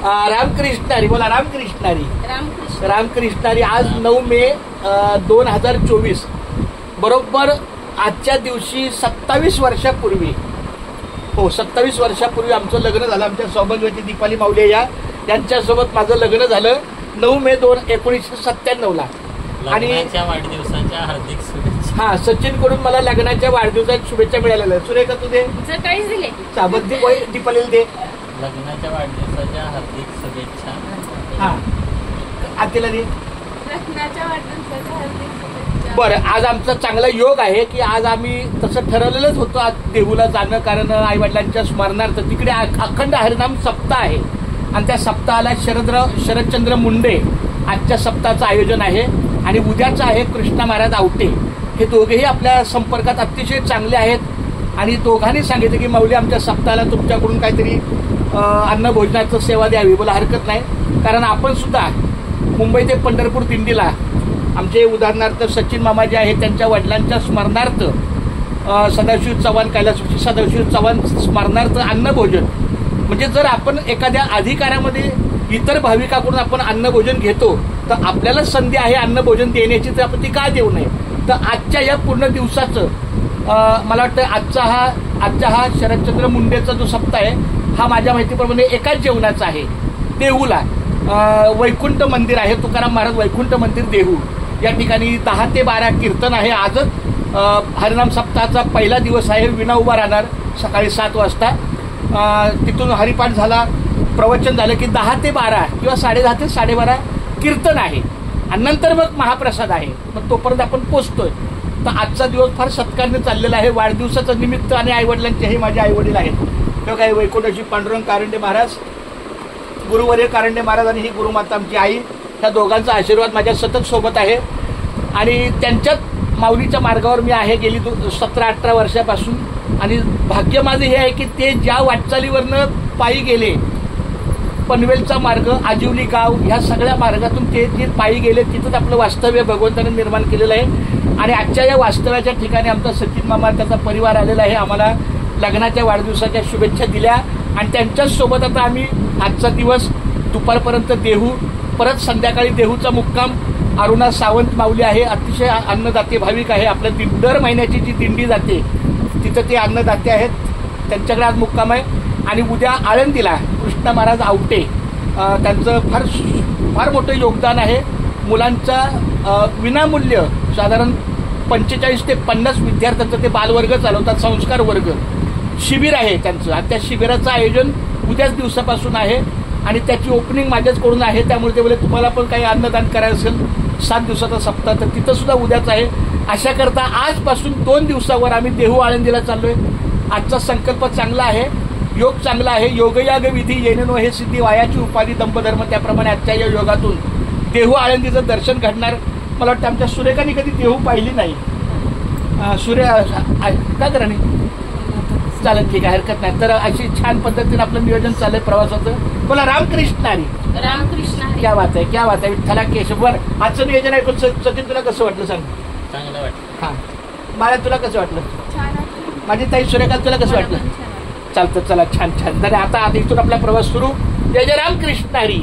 रामकृष्णारी बोला. रामकृष्णारी. रामकृष्ण. रामकृष्णारी. आज 9 मे 2024 बरोबर आजच्या दिवशी 27 वर्षापूर्वी 27 वर्षापूर्वी आमचं लग्न झालं. आमच्या सौभाग्यवती दीपाली माऊले यांच्यासोबत माझं लग्न झालं 9 मे 1997ला. आणि वाढदिवसाच्या हार्दिक शुभेच्छा. हा, सचिन कडून मला लग्नाच्या वाढदिवसाच्या शुभेच्छा मिळालेल्या. सुरेखा तू दे. काहीच दिले. साबंती दीपालीला दे. लग्नाच्या वाढदिवसाच्या हार्दिक शुभेच्छा. हा, आतीला दे. लग्नाच्या वाढदिवसाच्या हार्दिक शुभेच्छा. बरं, आज आमचा चांगला योग आहे की आज आम्ही तसं ठरवलेलंच होतं आज देहूला जाणं, कारण आई वडिलांच्या स्मरणार्थ तिकडे अखंड हरिनाम सप्ताह आहे आणि त्या सप्ताहाला शरदचंद्र मुंडे आजच्या सप्ताहाचं आयोजन आहे आणि उद्याचं आहे कृष्णा महाराज आवटे. हे दोघेही आपल्या संपर्कात अतिशय चांगले आहेत आणि दोघांनी सांगितलं की माऊली आमच्या सप्ताहाला तुमच्याकडून काहीतरी अन्न भोजनाचं सेवा द्यावी. बोला हरकत नाही, कारण आपण सुद्धा मुंबई ते पंढरपूर दिंडीला आमचे उदाहरणार्थ सचिन मामा जे आहेत त्यांच्या वडिलांच्या स्मरणार्थ सदाशिव चव्हाण कैलासवासी सदाशिव चव्हाण स्मरणार्थ अन्न भोजन, म्हणजे जर आपण एखाद्या अधिकाऱ्यामध्ये इतर भाविकाकडून आपण अन्न भोजन घेतो तर आपल्याला संधी आहे अन्न भोजन देण्याची, तर आपण ती का देऊ नये. तर आजच्या या पूर्ण दिवसाचं मला वाटतं आजचा हा शरदचंद्र मुंडेचा जो सप्ताह आहे हा माझ्या माहितीप्रमाणे एकाच जेवणाचा आहे. देहूला वैकुंठ मंदिर आहे, तुकाराम महाराज वैकुंठ मंदिर देहू या ठिकाणी 10 ते 12 कीर्तन आहे. आजच हरिनाम सप्ताहाचा पहिला दिवस आहे. विणा उभा राहणार सकाळी 7 वाजता. तिथून हरिपाठ झाला, प्रवचन झालं की 10 ते 12 किंवा 10:30 ते 12:30 कीर्तन आहे आणि नंतर मग महाप्रसाद आहे. मग तोपर्यंत आपण पोचतोय. तर आजचा दिवस फार सत्कारने चाललेला आहे. वाढदिवसाचं निमित्त आणि आईवडिलांचेही माझे आईवडील आहेत. तेव्हा काही वैकुंठजी पांडुरंग कारंडे महाराज, गुरुवर्य कारंडे महाराज आणि ही गुरुमाता आमची आई, ह्या दोघांचा आशीर्वाद माझ्या सतत सोबत आहे आणि त्यांच्याच माऊलीच्या मार्गावर मी आहे गेली 17-18 वर्षापासून. आणि भाग्य माझं हे आहे की ते ज्या वाटचालीवरनं पायी गेले, पनवेलचा मार्ग, आजिवली गाव, ह्या सगळ्या मार्गातून ते जे पायी गेले तिथंच आपलं वास्तव्य भगवंताने निर्माण केलेलं आहे. आणि आजच्या या वास्तव्याच्या ठिकाणी आमचा सचिन मामा त्याचा परिवार आलेला आहे. आम्हाला लग्नाच्या वाढदिवसाच्या शुभेच्छा दिल्या आणि त्यांच्याच सोबत आता आम्ही आजचा दिवस दुपारपर्यंत देहू, परत संध्याकाळी देहूचा मुक्काम. अरुणा सावंत माऊली आहे, अतिशय अन्नदाते भाविक आहे. आपल्या दर महिन्याची जी दिंडी जाते तिथं ते अन्नदाते आहेत, त्यांच्याकडे आज मुक्काम आहे. आणि उद्या आळंदीला कृष्णा महाराज आवटे, त्यांचं फार मोठं योगदान आहे. मुलांचा विनामूल्य साधारण 45 ते 50 विद्यार्थ्यांचं ते बालवर्ग चालवतात, संस्कार वर्ग शिबिर आहे त्यांचं. आणि त्या शिबिराचं आयोजन उद्याच दिवसापासून आहे आणि त्याची ओपनिंग माझ्याचकडून आहे. त्यामुळे ते बोले तुम्हाला पण काही अन्नदान करायचं असेल 7 दिवसाचा सप्ताह तर तिथं सुद्धा उद्याच आहे. अशा करता आजपासून 2 दिवसावर आम्ही देहू आळंदीला चाललोय. आजचा संकल्प चांगला आहे, योग चांगला आहे. योगयाग विधी येणेनो हे सिद्धी वायाची उपाधी दंपधर्म, त्याप्रमाणे आजच्या या योगातून देहू आळंदीचं दर्शन घडणार. मला वाटतं आमच्या सुरेखाने कधी देहू पाहिली नाही. का करा नाही चालेल, ठीक आहे, हरकत नाही. तर अशी छान पद्धतीने आपलं नियोजन चाललंय प्रवासाचं. बोला रामकृष्णारी. रामकृष्ण. क्या बात आहे, क्या बात आहे. विठ्ठला केशवर. आजचं नियोजन ऐकून सचिन तुला कसं वाटलं सांग. चांगलं वाटलं. हां, बाळा तुला कसं वाटलं. छान. माझी ताई सुरेखा तुला कसं वाटलं. चालतं, चला, छान छान. तर आता इथून आपला प्रवास सुरू. जय जय रामकृष्णारी.